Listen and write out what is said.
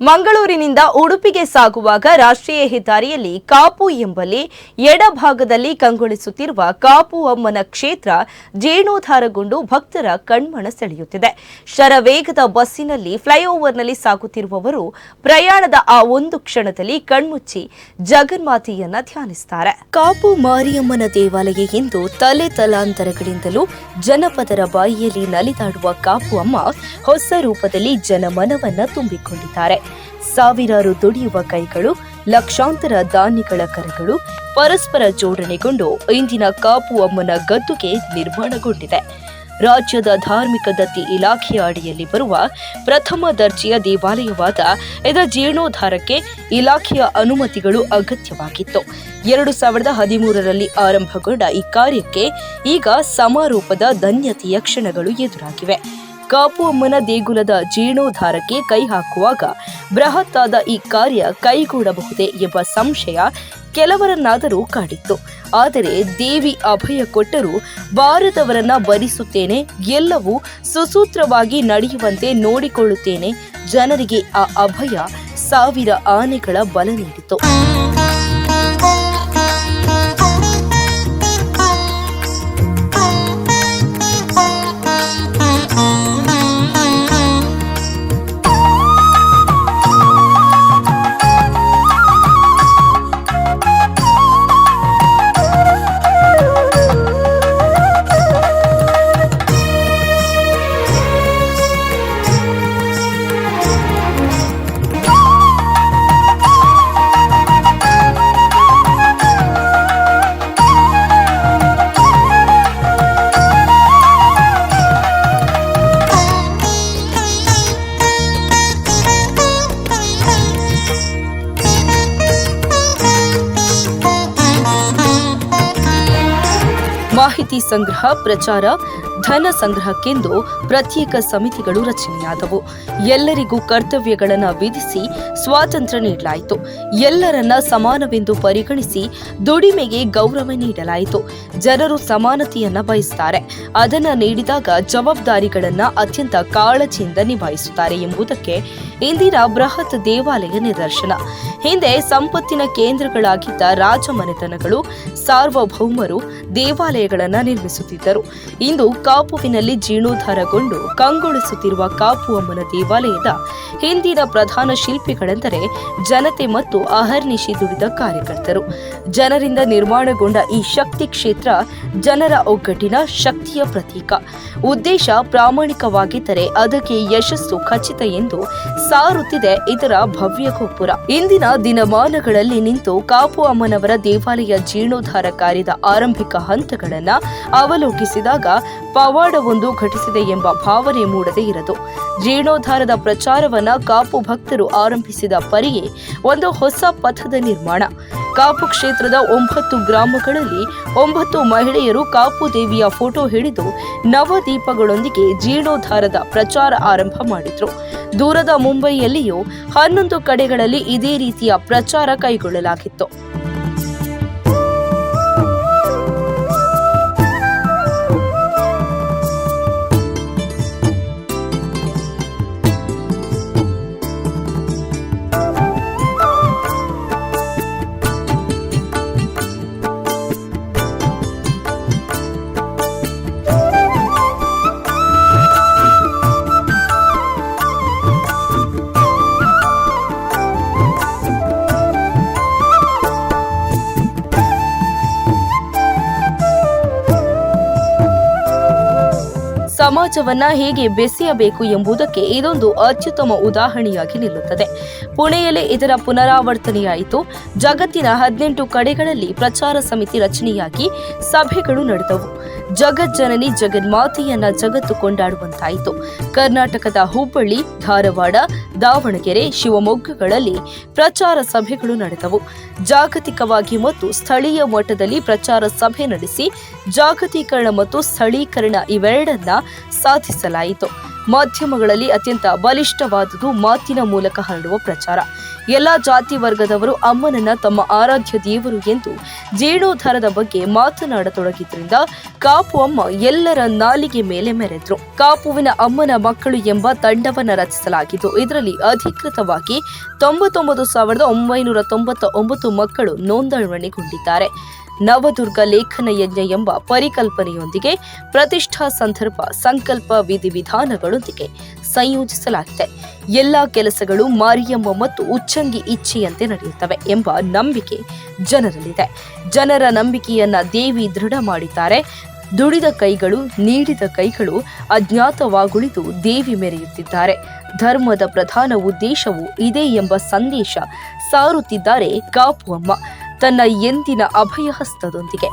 ಮಂಗಳೂರಿನಿಂದ ಉಡುಪಿಗೆ ಸಾಗುವಾಗ ರಾಷ್ಟ್ರೀಯ ಹೆದ್ದಾರಿಯಲ್ಲಿ ಕಾಪು ಎಂಬಲ್ಲಿ ಎಡಭಾಗದಲ್ಲಿ ಕಂಗೊಳಿಸುತ್ತಿರುವ ಕಾಪು ಅಮ್ಮನ ಕ್ಷೇತ್ರ ಜೀರ್ಣೋದ್ಧಾರಗೊಂಡು ಭಕ್ತರ ಕಣ್ಮನ ಸೆಳೆಯುತ್ತಿದೆ. ಶರವೇಗದ ಬಸ್ಸಿನಲ್ಲಿ ಫ್ಲೈಓವರ್ನಲ್ಲಿ ಸಾಗುತ್ತಿರುವವರು ಪ್ರಯಾಣದ ಆ ಒಂದು ಕ್ಷಣದಲ್ಲಿ ಕಣ್ಮುಚ್ಚಿ ಜಗನ್ಮಾತೆಯನ್ನ ಧ್ಯಾನಿಸುತ್ತಾರೆ. ಕಾಪು ಮಾರಿಯಮ್ಮನ ದೇವಾಲಯ ಎಂದು ತಲೆ ತಲಾಂತರಗಳಿಂದಲೂ ಜನಪದರ ಬಾಯಿಯಲ್ಲಿ ನಲಿದಾಡುವ ಕಾಪು ಅಮ್ಮ ಹೊಸ ರೂಪದಲ್ಲಿ ಜನಮನವನ್ನ ತುಂಬಿಕೊಂಡಿದ್ದಾರೆ. ಸಾವಿರಾರು ದುಡಿಯುವ ಕೈಗಳು, ಲಕ್ಷಾಂತರ ದಾನಿಗಳ ಕರಗಳು ಪರಸ್ಪರ ಜೋಡಣೆಗೊಂಡು ಇಂದಿನ ಕಾಪು ಅಮ್ಮನ ಗದ್ದುಗೆ ನಿರ್ಮಾಣಗೊಂಡಿದೆ. ರಾಜ್ಯದ ಧಾರ್ಮಿಕ ದತ್ತಿ ಇಲಾಖೆಯ ಅಡಿಯಲ್ಲಿ ಬರುವ ಪ್ರಥಮ ದರ್ಜೆಯ ದೇವಾಲಯವಾದ ಇದರ ಜೀರ್ಣೋದ್ಧಾರಕ್ಕೆ ಇಲಾಖೆಯ ಅನುಮತಿಗಳು ಅಗತ್ಯವಾಗಿತ್ತು. 2013ರಲ್ಲಿ ಆರಂಭಗೊಂಡ ಈ ಕಾರ್ಯಕ್ಕೆ ಈಗ ಸಮಾರೋಪದ ಧನ್ಯತೆಯ ಕ್ಷಣಗಳು ಎದುರಾಗಿವೆ. ಕಾಪು ಅಮ್ಮನ ದೇಗುಲದ ಜೀರ್ಣೋದ್ಧಾರಕ್ಕೆ ಕೈ ಹಾಕುವಾಗ ಬೃಹತ್ತಾದ ಈ ಕಾರ್ಯ ಕೈಗೂಡಬಹುದೇ ಎಂಬ ಸಂಶಯ ಕೆಲವರನ್ನಾದರೂ ಕಾಡಿತ್ತು. ಆದರೆ ದೇವಿ ಅಭಯ ಕೊಟ್ಟರೂ ಬಾರದವರನ್ನ ಭರಿಸುತ್ತೇನೆ, ಎಲ್ಲವೂ ಸುಸೂತ್ರವಾಗಿ ನಡೆಯುವಂತೆ ನೋಡಿಕೊಳ್ಳುತ್ತೇನೆ. ಜನರಿಗೆ ಆ ಅಭಯ ಸಾವಿರ ಆನೆಗಳ ಬಲ ನೀಡಿತು. ಮಾಹಿತಿ ಸಂಗ್ರಹ, ಪ್ರಚಾರ, ಧನ ಸಂಗ್ರಹಕ್ಕೆಂದು ಪ್ರತ್ಯೇಕ ಸಮಿತಿಗಳು ರಚನೆಯಾದವು. ಎಲ್ಲರಿಗೂ ಕರ್ತವ್ಯಗಳನ್ನು ವಿಧಿಸಿ ಸ್ವಾತಂತ್ರ್ಯ ನೀಡಲಾಯಿತು. ಎಲ್ಲರನ್ನ ಸಮಾನವೆಂದು ಪರಿಗಣಿಸಿ ದುಡಿಮೆಗೆ ಗೌರವ ನೀಡಲಾಯಿತು. ಜನರು ಸಮಾನತೆಯನ್ನ ಬಯಸುತ್ತಾರೆ. ಅದನ್ನ ನೀಡಿದಾಗ ಜವಾಬ್ದಾರಿಗಳನ್ನ ಅತ್ಯಂತ ಕಾಳಜಿಯಿಂದ ನಿಭಾಯಿಸುತ್ತಾರೆ ಎಂಬುದಕ್ಕೆ ಇಂದಿನ ಬೃಹತ್ ದೇವಾಲಯ ನಿದರ್ಶನ. ಹಿಂದೆ ಸಂಪತ್ತಿನ ಕೇಂದ್ರಗಳಾಗಿದ್ದ ರಾಜಮನೆತನಗಳು, ಸಾರ್ವಭೌಮರು ದೇವಾಲಯಗಳನ್ನು ನಿರ್ಮಿಸುತ್ತಿದ್ದರು. ಇಂದು ಕಾಪುವಿನಲ್ಲಿ ಜೀರ್ಣೋದ್ಧಾರಗೊಂಡು ಕಂಗೊಳಿಸುತ್ತಿರುವ ಕಾಪು ಅಮ್ಮನ ದೇವಾಲಯದ ಹಿಂದಿನ ಪ್ರಧಾನ ಶಿಲ್ಪಿಗಳೆಂದರೆ ಜನತೆ ಮತ್ತು ಅಹರ್ನಿಶಿ ದುಡಿದ ಕಾರ್ಯಕರ್ತರು. ಜನರಿಂದ ನಿರ್ಮಾಣಗೊಂಡ ಈ ಶಕ್ತಿ ಕ್ಷೇತ್ರ ಜನರ ಒಗ್ಗಟ್ಟಿನ ಶಕ್ತಿಯ ಪ್ರತೀಕ. ಉದ್ದೇಶ ಪ್ರಾಮಾಣಿಕವಾಗಿದ್ದರೆ ಅದಕ್ಕೆ ಯಶಸ್ಸು ಖಚಿತ ಎಂದು ಸಾರುತ್ತಿದೆ ಇದರ ಭವ್ಯ ಗೋಪುರ. ಇಂದಿನ ದಿನಮಾನಗಳಲ್ಲಿ ನಿಂತು ಕಾಪು ಅಮ್ಮನವರ ದೇವಾಲಯ ಜೀರ್ಣೋದ್ಧಾರ ಕಾರ್ಯದ ಆರಂಭಿಕ ಹಂತಗಳನ್ನು ಅವಲೋಕಿಸಿದಾಗ ಪವಾಡವೊಂದು ಘಟಿಸಿದೆ ಎಂಬ ಭಾವನೆ ಮೂಡದೇ ಇರದು. ಜೀರ್ಣೋದ್ಧಾರದ ಪ್ರಚಾರವನ್ನ ಕಾಪು ಭಕ್ತರು ಆರಂಭಿಸಿದ ಪರಿಯೇ ಒಂದು ಹೊಸ ಪಥದ ನಿರ್ಮಾಣ. ಕಾಪು ಕ್ಷೇತ್ರದ 9 ಗ್ರಾಮಗಳಲ್ಲಿ 9 ಮಹಿಳೆಯರು ಕಾಪು ದೇವಿಯ ಫೋಟೋ ಹಿಡಿದು ನವದೀಪಗಳೊಂದಿಗೆ ಜೀರ್ಣೋದ್ಧಾರದ ಪ್ರಚಾರ ಆರಂಭ ಮಾಡಿದ್ರು. ದೂರದ ಮುಂಬಯಿಯಲ್ಲಿಯೂ 11 ಕಡೆಗಳಲ್ಲಿ ಇದೇ ರೀತಿಯ ಪ್ರಚಾರ ಕೈಗೊಳ್ಳಲಾಗಿತ್ತು. ಸಮಾಜವನ್ನ ಹೇಗೆ ಬೆಸೆಯಬೇಕು ಎಂಬುದಕ್ಕೆ ಇದೊಂದು ಅತ್ಯುತ್ತಮ ಉದಾಹರಣೆಯಾಗಿ ನಿಲ್ಲುತ್ತದೆ. ಪುಣೆಯಲ್ಲಿ ಇದರ ಪುನರಾವರ್ತನೆಯಾಯಿತು. ಜಗತ್ತಿನ 18 ಕಡೆಗಳಲ್ಲಿ ಪ್ರಚಾರ ಸಮಿತಿ ರಚನೆಯಾಗಿ ಸಭೆಗಳು ನಡೆದವು. ಜಗಜ್ಜನನಿ ಜಗನ್ಮಾತೆಯನ್ನ ಜಗತ್ತು ಕೊಂಡಾಡುವಂತಾಯಿತು. ಕರ್ನಾಟಕದ ಹುಬ್ಬಳ್ಳಿ, ಧಾರವಾಡ, ದಾವಣಗೆರೆ, ಶಿವಮೊಗ್ಗಗಳಲ್ಲಿ ಪ್ರಚಾರ ಸಭೆಗಳು ನಡೆದವು. ಜಾಗತಿಕವಾಗಿ ಮತ್ತು ಸ್ಥಳೀಯ ಮಟ್ಟದಲ್ಲಿ ಪ್ರಚಾರ ಸಭೆ ನಡೆಸಿ ಜಾಗತೀಕರಣ ಮತ್ತು ಸ್ಥಳೀಕರಣ ಇವೆರಡನ್ನ ಸಾಧಿಸಲಾಯಿತು. ಮಾಧ್ಯಮಗಳಲ್ಲಿ ಅತ್ಯಂತ ಬಲಿಷ್ಠವಾದುದು ಮಾತಿನ ಮೂಲಕ ಹರಡುವ ಪ್ರಚಾರ. ಎಲ್ಲ ಜಾತಿ ವರ್ಗದವರು ಅಮ್ಮನನ್ನ ತಮ್ಮ ಆರಾಧ್ಯ ದೇವರು ಎಂದು ಜೀರ್ಣೋದ್ಧಾರದ ಬಗ್ಗೆ ಮಾತನಾಡತೊಡಗಿದ್ರಿಂದ ಕಾಪು ಅಮ್ಮ ಎಲ್ಲರ ನಾಲಿಗೆ ಮೇಲೆ ಮೆರೆದ್ರು. ಕಾಪುವಿನ ಅಮ್ಮನ ಮಕ್ಕಳು ಎಂಬ ತಂಡವನ್ನ ರಚಿಸಲಾಗಿದ್ದು, ಇದರಲ್ಲಿ ಅಧಿಕೃತವಾಗಿ 99,999 ಮಕ್ಕಳು ನೋಂದಣಿಗೊಂಡಿದ್ದಾರೆ. ನವದುರ್ಗ ಲೇಖನ ಯಜ್ಞ ಎಂಬ ಪರಿಕಲ್ಪನೆಯೊಂದಿಗೆ ಪ್ರತಿಷ್ಠಾ ಸಂದರ್ಭ ಸಂಕಲ್ಪ ವಿಧಿವಿಧಾನಗಳೊಂದಿಗೆ ಸಂಯೋಜಿಸಲಾಗಿದೆ. ಎಲ್ಲಾ ಕೆಲಸಗಳು ಮಾರಿಯಮ್ಮ ಮತ್ತು ಉಚ್ಚಂಗಿ ಇಚ್ಛೆಯಂತೆ ನಡೆಯುತ್ತವೆ ಎಂಬ ನಂಬಿಕೆ ಜನರಲ್ಲಿದೆ. ಜನರ ನಂಬಿಕೆಯನ್ನ ದೇವಿ ದೃಢ ಮಾಡಿದ್ದಾರೆ. ದುಡಿದ ಕೈಗಳು, ನೀಡಿದ ಕೈಗಳು ಅಜ್ಞಾತವಾಗುಳಿದು ದೇವಿ ಮೆರೆಯುತ್ತಿದ್ದಾರೆ. ಧರ್ಮದ ಪ್ರಧಾನ ಉದ್ದೇಶವು ಇದೇ ಎಂಬ ಸಂದೇಶ ಸಾರುತ್ತಿದ್ದಾರೆ ಕಾಪು ಅಮ್ಮ ತನ್ನ ಎಂದಿನ ಅಭಯ ಹಸ್ತದೊಂದಿಗೆ.